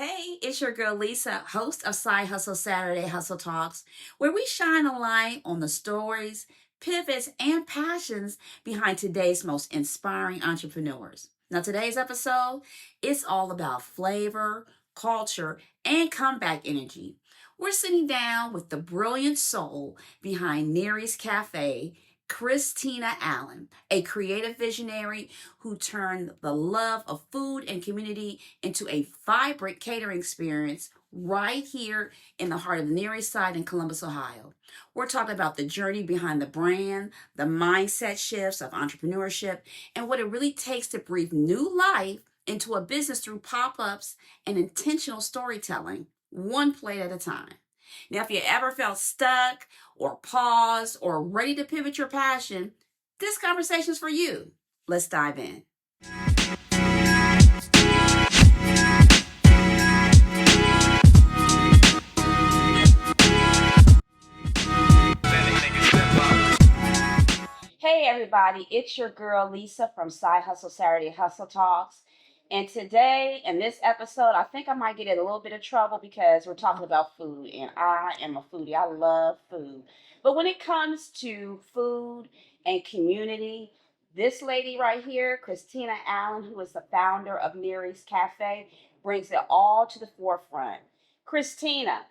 Hey, it's your girl Lisa, host of Side Hustle Saturday Hustle Talks, where we shine a light on the stories, pivots, and passions behind today's most inspiring entrepreneurs. Now, today's episode, it's all about flavor, culture, and comeback energy. We're sitting down with the brilliant soul behind Near East Café, Christina Allen, a creative visionary who turned the love of food and community into a vibrant catering experience right here in the heart of the Near East Side in Columbus, Ohio. We're talking about the journey behind the brand, the mindset shifts of entrepreneurship, and what it really takes to breathe new life into a business through pop-ups and intentional storytelling, one plate at a time. Now, if you ever felt stuck or paused or ready to pivot your passion, this conversation is for you. Let's dive in. Hey everybody, it's your girl Lisa from Side Hustle Saturday Hustle Talks. And today, in this episode, I think I might get in a little bit of trouble because we're talking about food, and I am a foodie. I love food. But when it comes to food and community, this lady right here, Christina Allen, who is the founder of Near East Café, brings it all to the forefront. Christina,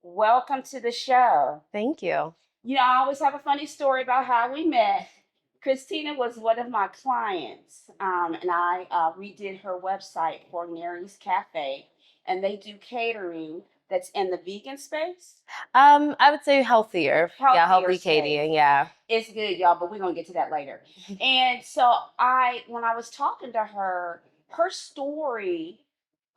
welcome to the show. Thank you. You know, I always have a funny story about how we met. Christina was one of my clients, and I redid her website for Near East Cafe, and they do catering that's in the vegan space. I would say healthier. Yeah, Healthier healthy space. catering. Yeah. It's good, y'all, but we're gonna get to that later. And so when I was talking to her, her story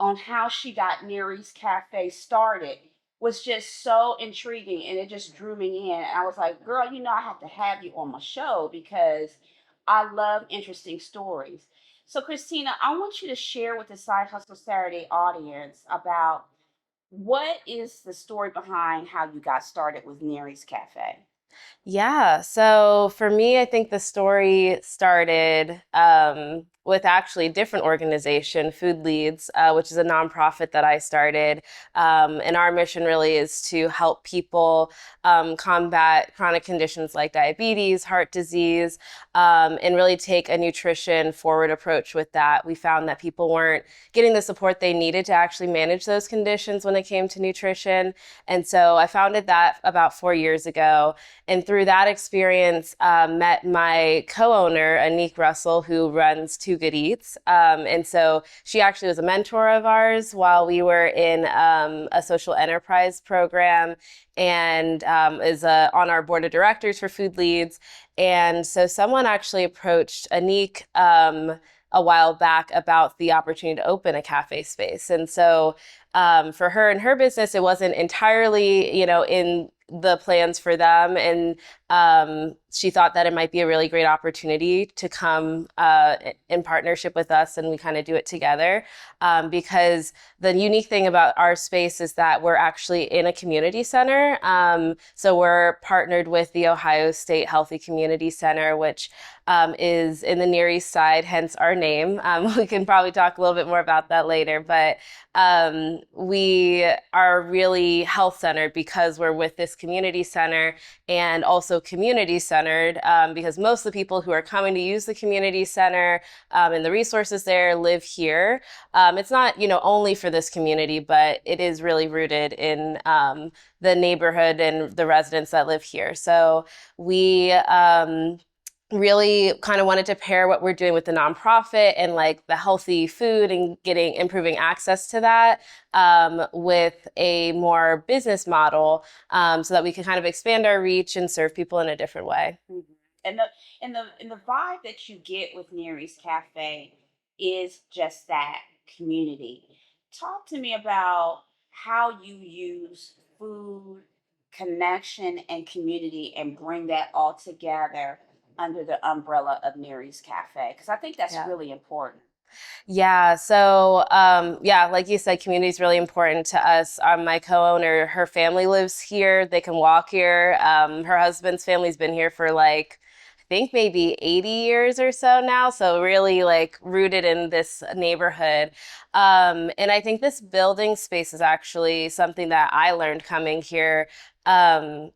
on how she got Near East Cafe started was just so intriguing, and it just drew me in. And I was like, girl, you know, I have to have you on my show because I love interesting stories. So, Christina, I want you to share with the Side Hustle Saturday audience about what is the story behind how you got started with Near East Cafe. Yeah. So for me, I think the story started with actually a different organization, Food Leads, which is a nonprofit that I started. And our mission really is to help people combat chronic conditions like diabetes, heart disease, and really take a nutrition forward approach with that. We found that people weren't getting the support they needed to actually manage those conditions when it came to nutrition. And so I founded that about 4 years ago. And through that experience, met my co-owner, Anique Russell, who runs Too Good Eats. And so she actually was a mentor of ours while we were in a social enterprise program, and is on our board of directors for Food Leads. And so someone actually approached Anique a while back about the opportunity to open a cafe space. And so for her and her business, it wasn't entirely, in the plans for them. And she thought that it might be a really great opportunity to come in partnership with us, and we kind of do it together. Because the unique thing about our space is that we're actually in a community center. So we're partnered with the Ohio State Healthy Community Center, which is in the Near East Side, hence our name. We can probably talk a little bit more about that later, but we are really health centered because we're with this community center, and also community centered because most of the people who are coming to use the community center and the resources there live here. It's not, only for this community, but it is really rooted in the neighborhood and the residents that live here. So we really kind of wanted to pair what we're doing with the nonprofit and like the healthy food and improving access to that with a more business model, so that we can kind of expand our reach and serve people in a different way. Mm-hmm. And the vibe that you get with Near East Cafe is just that community. Talk to me about how you use food, connection, and community and bring that all together under the umbrella of Near East Cafe, because I think that's really important. Yeah. So, like you said, community is really important to us. My co-owner, her family lives here. They can walk here. Her husband's family's been here for I think maybe 80 years or so now. So really rooted in this neighborhood. And I think this building space is actually something that I learned coming here,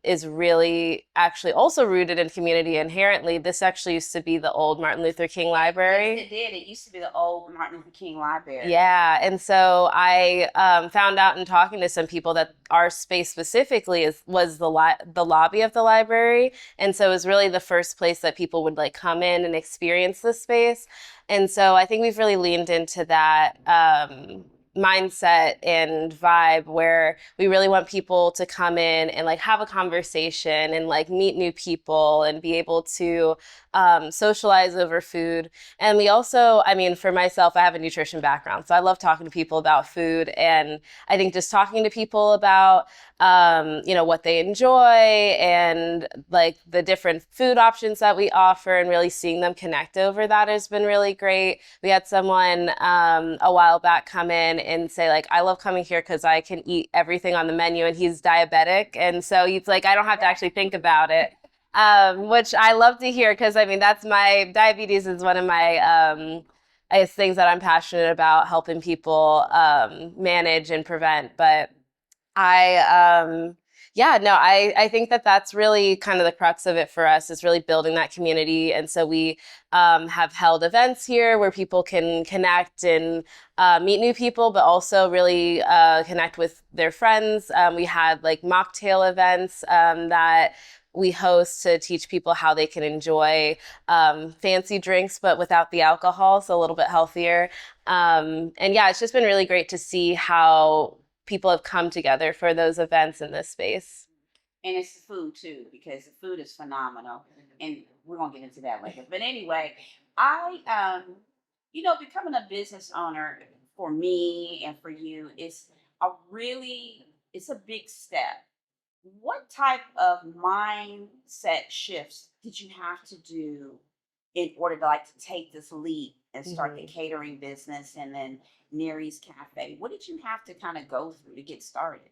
is really actually also rooted in community inherently. This actually used to be the old Martin Luther King Library. Yes, it did. It used to be the old Martin Luther King Library. Yeah, and so I found out in talking to some people that our space specifically was the lobby of the library, and so it was really the first place that people would like come in and experience the space. And so I think we've really leaned into that mindset and vibe where we really want people to come in and like have a conversation and like meet new people and be able to socialize over food. And we also, I mean, for myself, I have a nutrition background, so I love talking to people about food. And I think just talking to people about, what they enjoy and like the different food options that we offer and really seeing them connect over that has been really great. We had someone a while back come in and say like, I love coming here because I can eat everything on the menu, and he's diabetic. And so he's like, I don't have to actually think about it. Which I love to hear because I mean, that's my diabetes is one of my things that I'm passionate about helping people manage and prevent. But I think that that's really kind of the crux of it for us is really building that community. And so we have held events here where people can connect and meet new people, but also really connect with their friends. We had like mocktail events that we host to teach people how they can enjoy fancy drinks, but without the alcohol, so a little bit healthier. And yeah, it's just been really great to see how people have come together for those events in this space. And it's the food too, because the food is phenomenal. And we're gonna get into that later. But anyway, becoming a business owner for me and for you is it's a big step. What type of mindset shifts did you have to do in order to like to take this leap and start the catering business and then Near East Cafe? What did you have to kind of go through to get started?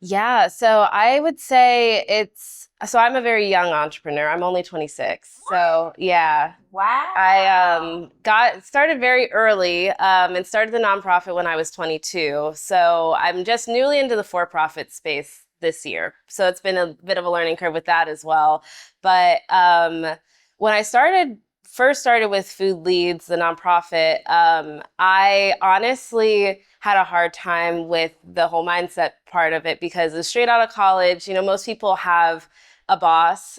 Yeah, so I would say I'm a very young entrepreneur. I'm only 26. So yeah. Wow. I got started very early and started the nonprofit when I was 22. So I'm just newly into the for-profit space this year. So it's been a bit of a learning curve with that as well. But when I first started with Food Leads, the nonprofit, I honestly had a hard time with the whole mindset part of it because it's straight out of college. Most people have a boss,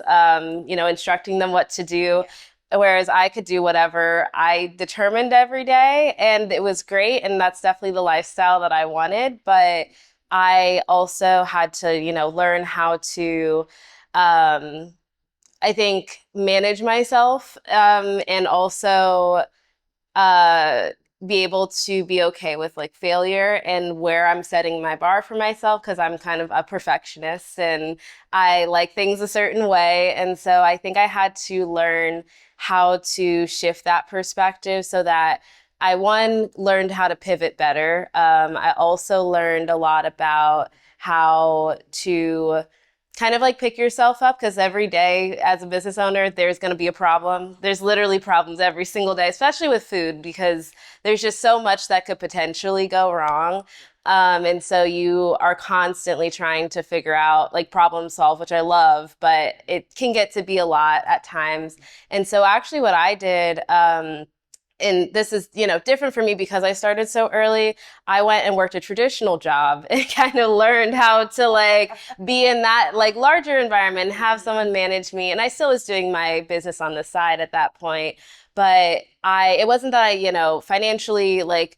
instructing them what to do. Whereas I could do whatever I determined every day, and it was great. And that's definitely the lifestyle that I wanted. But I also had to, learn how to, I think, manage myself, and also be able to be okay with like failure and where I'm setting my bar for myself, because I'm kind of a perfectionist and I like things a certain way. And so I think I had to learn how to shift that perspective so that learned how to pivot better. I also learned a lot about how to kind of like pick yourself up, because every day as a business owner, there's going to be a problem. There's literally problems every single day, especially with food, because there's just so much that could potentially go wrong. And so you are constantly trying to figure out, like, problem solve, which I love, but it can get to be a lot at times. And so actually what I did, and this is, different for me because I started so early. I went and worked a traditional job and kind of learned how to like be in that like larger environment, have someone manage me. And I still was doing my business on the side at that point. But it wasn't that I, financially like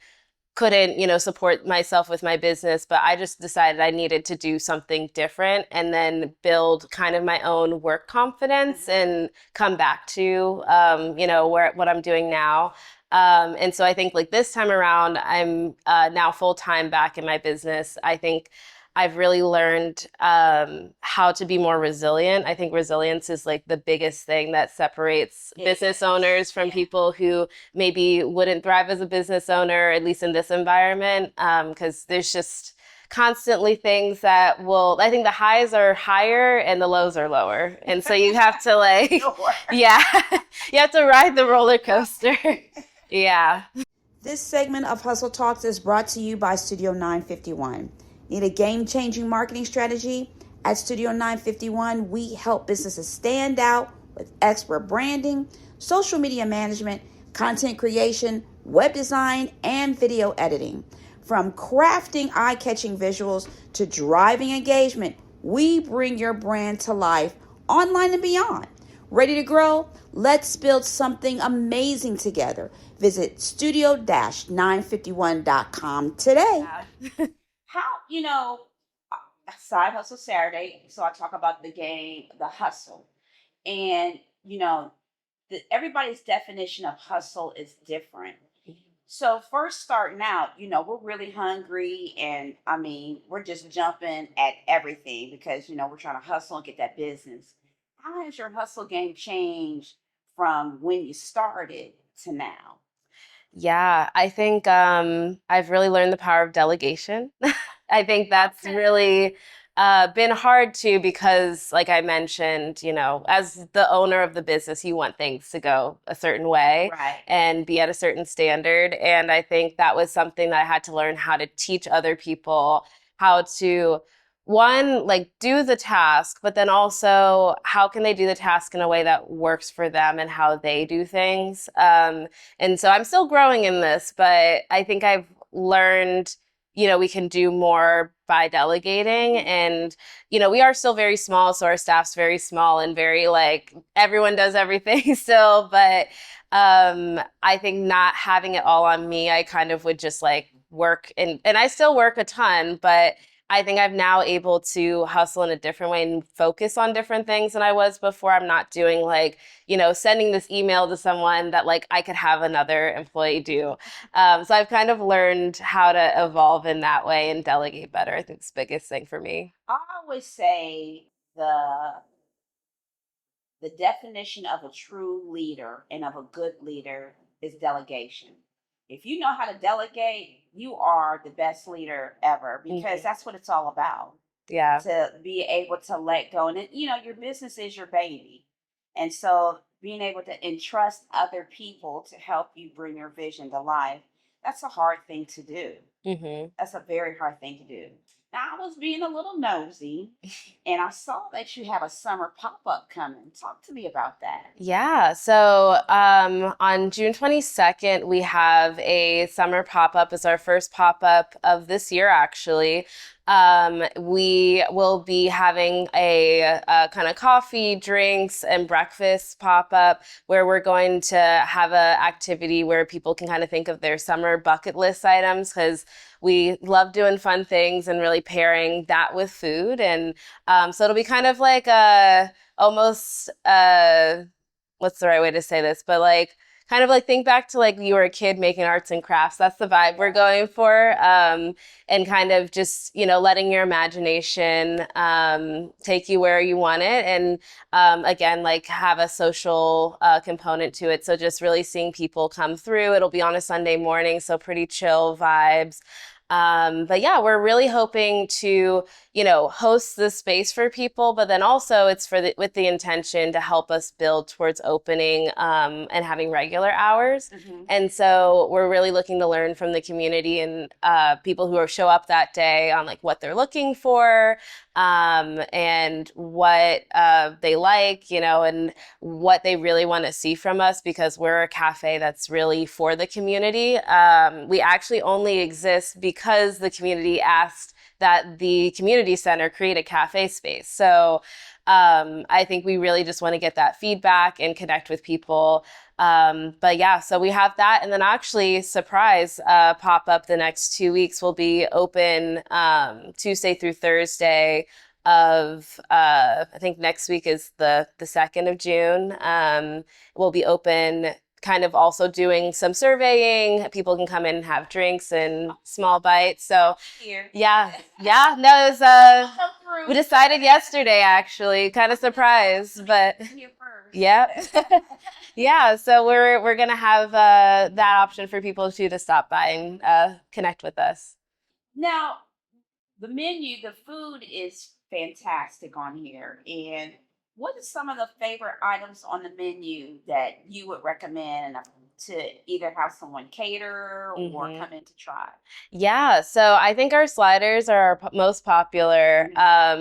couldn't, support myself with my business, but I just decided I needed to do something different and then build kind of my own work confidence and come back to, what I'm doing now. And so I think like this time around, I'm now full-time back in my business. I think I've really learned how to be more resilient. I think resilience is like the biggest thing that separates business owners from people who maybe wouldn't thrive as a business owner, at least in this environment, because there's just constantly things that I think the highs are higher and the lows are lower. And so you have to like, yeah, you have to ride the roller coaster. Yeah. This segment of Hustle Talks is brought to you by Studio 951. Need a game changing marketing strategy? At Studio 951, we help businesses stand out with expert branding, social media management, content creation, web design, and video editing. From crafting eye catching visuals to driving engagement, we bring your brand to life online and beyond. Ready to grow? Let's build something amazing together. Visit studio-951.com today. How, Side Hustle Saturday, so I talk about the game, the hustle. And, everybody's definition of hustle is different. So first starting out, we're really hungry and we're just jumping at everything because, we're trying to hustle and get that business. How has your hustle game changed from when you started to now? Yeah, I think I've really learned the power of delegation. I think that's really been hard too because, like I mentioned, as the owner of the business, you want things to go a certain way Right. and be at a certain standard. And I think that was something that I had to learn how to teach other people how to, one, like do the task, but then also how can they do the task in a way that works for them and how they do things. And so I'm still growing in this, but I think I've learned, we can do more by delegating. And, we are still very small. So our staff's very small and very like everyone does everything still. But I think not having it all on me, I kind of would just like work and I still work a ton, but I think I'm now able to hustle in a different way and focus on different things than I was before. I'm not doing like, sending this email to someone that like I could have another employee do. So I've kind of learned how to evolve in that way and delegate better. I think it's the biggest thing for me. I always say the definition of a true leader and of a good leader is delegation. If you know how to delegate, you are the best leader ever because that's what it's all about. Yeah. To be able to let go. And, your business is your baby. And so being able to entrust other people to help you bring your vision to life, that's a hard thing to do. Mm-hmm. That's a very hard thing to do. Now, I was being a little nosy and I saw that you have a summer pop up coming. Talk to me about that. Yeah. So on June 22nd, we have a summer pop up. It's our first pop up of this year, actually. We will be having a kind of coffee, drinks, and breakfast pop up where we're going to have an activity where people can kind of think of their summer bucket list items because we love doing fun things and really pairing that with food. And so it'll be kind of like almost what's the right way to say this? But like kind of like think back to like you were a kid making arts and crafts. That's the vibe we're going for. And kind of just, letting your imagination take you where you want it. And again, like have a social component to it. So just really seeing people come through. It'll be on a Sunday morning, so pretty chill vibes. But yeah, we're really hoping to, host this space for people, but then also it's with the intention to help us build towards opening and having regular hours. Mm-hmm. And so we're really looking to learn from the community and people who show up that day on like what they're looking for and what they like, and what they really want to see from us because we're a cafe that's really for the community. We actually only exist because the community asked that the community center create a cafe space. So I think we really just want to get that feedback and connect with people. But yeah, so we have that. And then actually, surprise pop up the next 2 weeks will be open Tuesday through Thursday of I think next week is the 2nd of June. We'll be open kind of also doing some surveying. People can come in and have drinks and small bites. So yeah. No, it was we decided yesterday actually, kind of surprised, but yeah. Yeah, so we're gonna have that option for people too to stop by and connect with us. Now, the food is fantastic on here, and What are some of the favorite items on the menu that you would recommend to either have someone cater or Hmm. come in to try? Yeah, so I think our sliders are our most popular.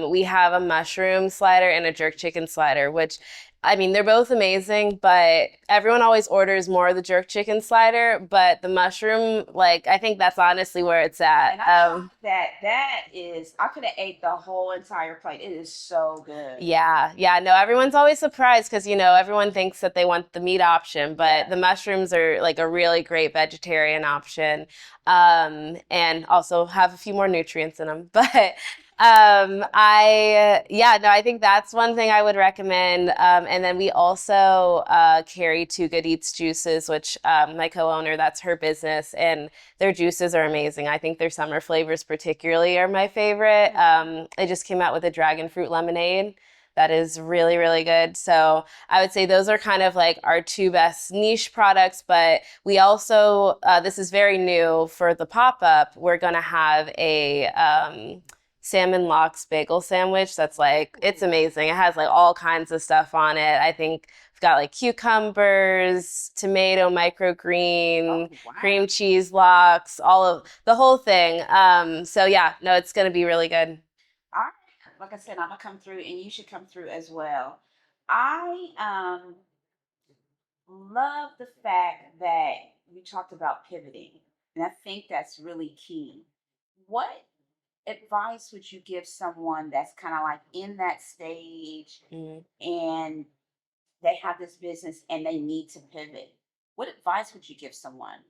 We have a mushroom slider and a jerk chicken slider, which I mean, they're both amazing, but everyone always orders more of the jerk chicken slider, but the mushroom, like, I think that's honestly where it's at. And I tried that is, I could have ate the whole entire plate. It is so good. Yeah, yeah, no, everyone's always surprised because, everyone thinks that they want the meat option, but Yeah. the mushrooms are like a really great vegetarian option, and also have a few more nutrients in them. But yeah, no, I think that's one thing I would recommend. And then we also carry Two Good Eats juices, which my co-owner, that's her business, and their juices are amazing. I think their summer flavors particularly are my favorite. They just came out with a dragon fruit lemonade that is really, really good. So I would say those are kind of like our two best niche products. But we also, this is very new for the pop up, we're going to have a salmon lox bagel sandwich that's like, it's amazing. It has like all kinds of stuff on it. I think we've got like cucumbers, tomato, microgreen, cream cheese lox, all of the whole thing. So yeah, no, it's going to be really good. All right. Like I said, I'm gonna come through, and you should come through as well. I love the fact that you talked about pivoting, and I think that's really key. What advice would you give someone that's kind of like in that stage Mm. and they have this business and they need to pivot? What advice would you give someone?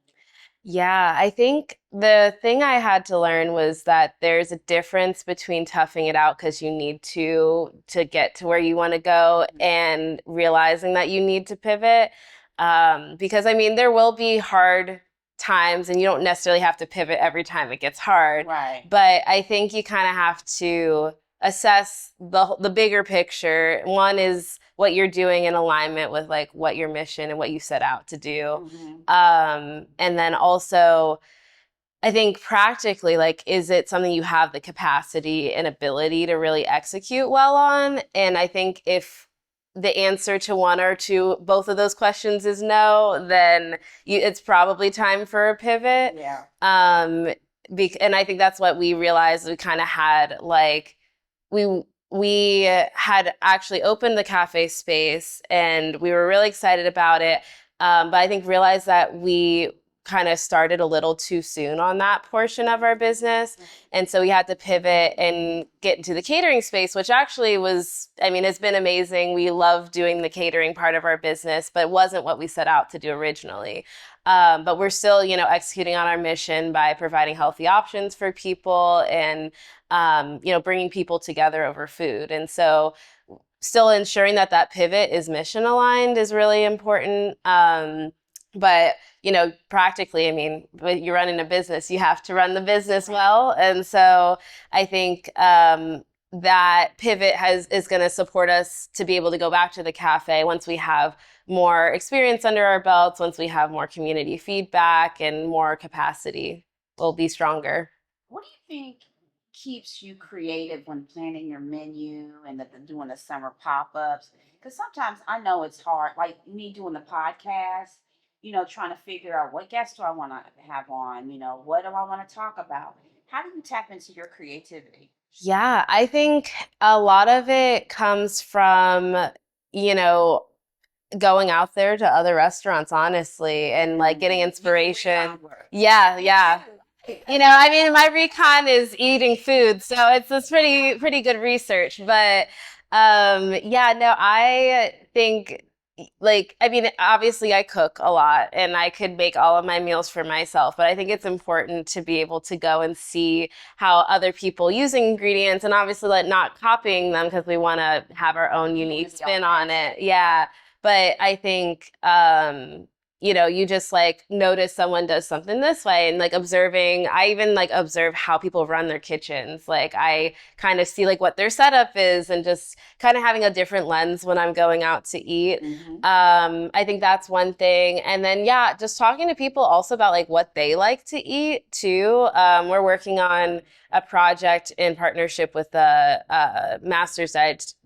Yeah, I think the thing I had to learn was that there's a difference between toughing it out because you need to get to where you want to go and realizing that you need to pivot. Because I mean, there will be hard times and you don't necessarily have to pivot every time it gets hard. Right. But I think you kind of have to assess the bigger picture. One is what you're doing in alignment with like what your mission and what you set out to do. And then also, I think practically, like, is it something you have the capacity and ability to really execute well on? And I think if the answer to one or two, both of those questions is no, then it's probably time for a pivot. Yeah. And I think that's what we realized. We kind of had like, we we had actually opened the cafe space and we were really excited about it. But I think realized that we kind of started a little too soon on that portion of our business. And so we had to pivot and get into the catering space, which actually was, I mean, it's been amazing. We love doing the catering part of our business, but it wasn't what we set out to do originally. But we're still, executing on our mission by providing healthy options for people and, bringing people together over food. And so still ensuring that pivot is mission aligned is really important. But practically, I mean, when you're running a business, you have to run the business well. And so I think that pivot is going to support us to be able to go back to the cafe once we have more experience under our belts, once we have more community feedback and more capacity, we'll be stronger. What do you think keeps you creative when planning your menu and doing the summer pop ups? Because sometimes I know it's hard, like me doing the podcast, trying to figure out what guests do I want to have on, what do I want to talk about? How do you tap into your creativity? Yeah, I think a lot of it comes from, you know, going out there to other restaurants, honestly, and like getting inspiration. Yeah, yeah. I mean, my recon is eating food, so it's pretty good research. But yeah, no, I think like I mean, obviously I cook a lot and I could make all of my meals for myself, but I think it's important to be able to go and see how other people using ingredients and obviously like not copying them because we want to have our own unique spin on it. Yeah. But I think you just like notice someone does something this way and like observing. I even like observe how people run their kitchens. Like I kind of see like what their setup is and just kind of having a different lens when I'm going out to eat. I think that's one thing. And then, yeah, just talking to people also about like what they like to eat too. We're working on a project in partnership with a master's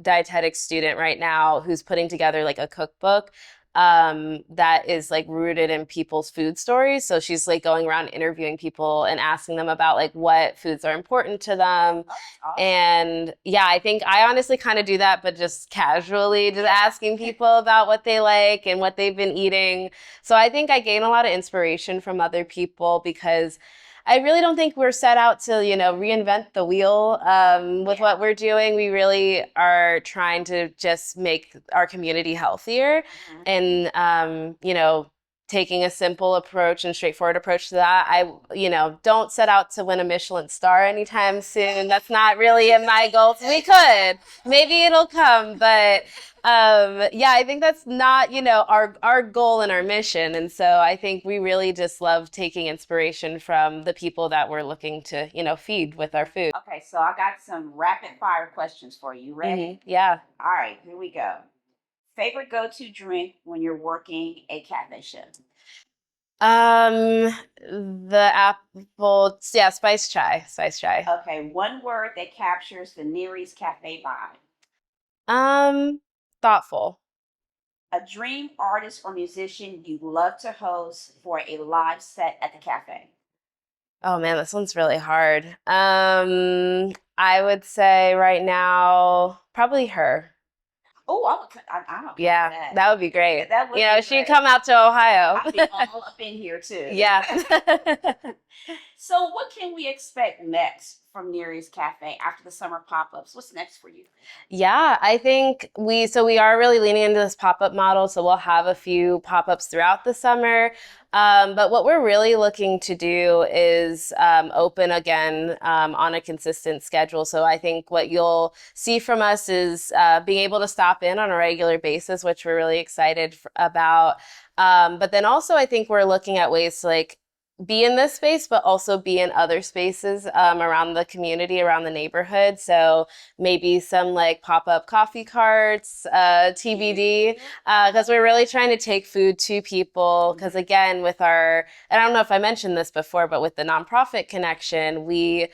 dietetics student right now who's putting together like a cookbook that is like rooted in people's food stories. So she's like going around interviewing people and asking them about like what foods are important to them. Awesome. And yeah, I think I honestly kind of do that, but just casually, just asking people about what they like and what they've been eating. So I think I gain a lot of inspiration from other people because I really don't think we're set out to, reinvent the wheel with what we're doing. We really are trying to just make our community healthier and, taking a simple approach and straightforward approach to that. I, don't set out to win a Michelin star anytime soon. That's not really in my goals. We could. Maybe it'll come, but yeah, I think that's not, our goal and our mission. And so I think we really just love taking inspiration from the people that we're looking to, feed with our food. Okay, so I got some rapid fire questions for you. Ready? Yeah. All right, here we go. Favorite go-to drink when you're working a cafe shift? The apple, yeah, spice chai, spice chai. Okay, one word that captures the Near East Cafe vibe. Thoughtful. A dream artist or musician you'd love to host for a live set at the cafe. Oh man, this one's really hard. I would say right now, probably her. Oh, I'm okay Yeah, with that. that would be great. That would be she'd great. come out to Ohio. I'd be all up in here too. Yeah. So, what can we expect next from Near East Cafe after the summer pop-ups? What's next for you? Yeah, I think we are really leaning into this pop-up model, so we'll have a few pop-ups throughout the summer. But what we're really looking to do is open again on a consistent schedule. So I think what you'll see from us is being able to stop in on a regular basis, which we're really excited about. But then also I think we're looking at ways to like be in this space, but also be in other spaces around the community, around the neighborhood. So maybe some like pop-up coffee carts, TBD, because we're really trying to take food to people. Because again, with and I don't know if I mentioned this before, but with the nonprofit connection, we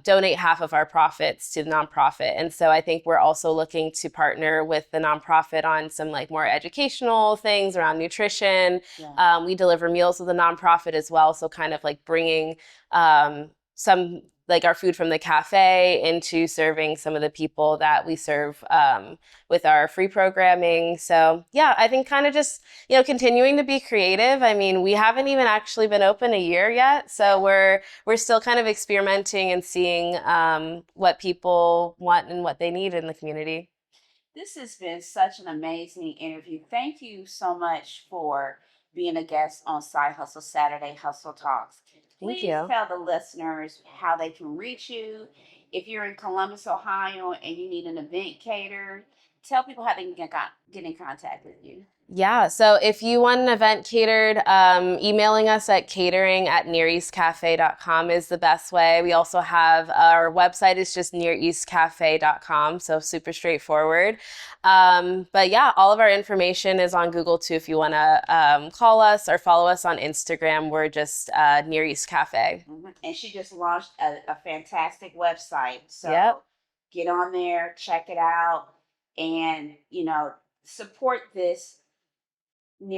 donate half of our profits to the nonprofit. And so I think we're also looking to partner with the nonprofit on some like more educational things around nutrition. Yeah. We deliver meals with the nonprofit as well. So kind of like bringing some like our food from the cafe into serving some of the people that we serve with our free programming. So yeah, I think kind of just, continuing to be creative. I mean, we haven't even actually been open a year yet. So we're still kind of experimenting and seeing what people want and what they need in the community. This has been such an amazing interview. Thank you so much for being a guest on Side Hustle Saturday Hustle Talks. Thank Please you. tell the listeners how they can reach you. If you're in Columbus, Ohio, and you need an event catered, tell people how they can get in contact with you. Yeah, so if you want an event catered, emailing us at catering@neareastcafe.com is the best way. We also have our website is just neareastcafe.com, so super straightforward. But yeah, all of our information is on Google too. If you want to call us or follow us on Instagram, we're just Near East Cafe. Mm-hmm. And she just launched a fantastic website. So get on there, check it out, and support this.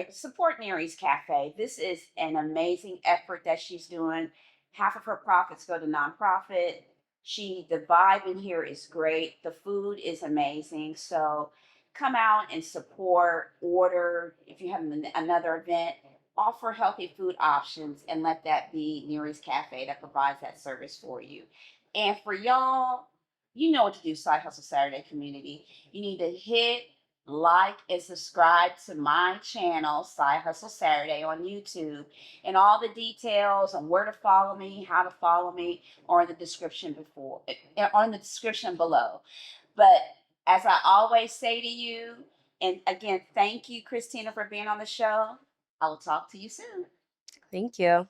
Support Near East Cafe. This is an amazing effort that she's doing. Half of her profits go to nonprofit. The vibe in here is great. The food is amazing. So come out and support, order. If you have another event, offer healthy food options and let that be Near East Cafe that provides that service for you. And for y'all, you know what to do, Side Hustle Saturday community. You need to hit like and subscribe to my channel, Side Hustle Saturday, on YouTube. And all the details on where to follow me, how to follow me, are in the description below. But as I always say to you, and again, thank you, Christina, for being on the show. I will talk to you soon. Thank you.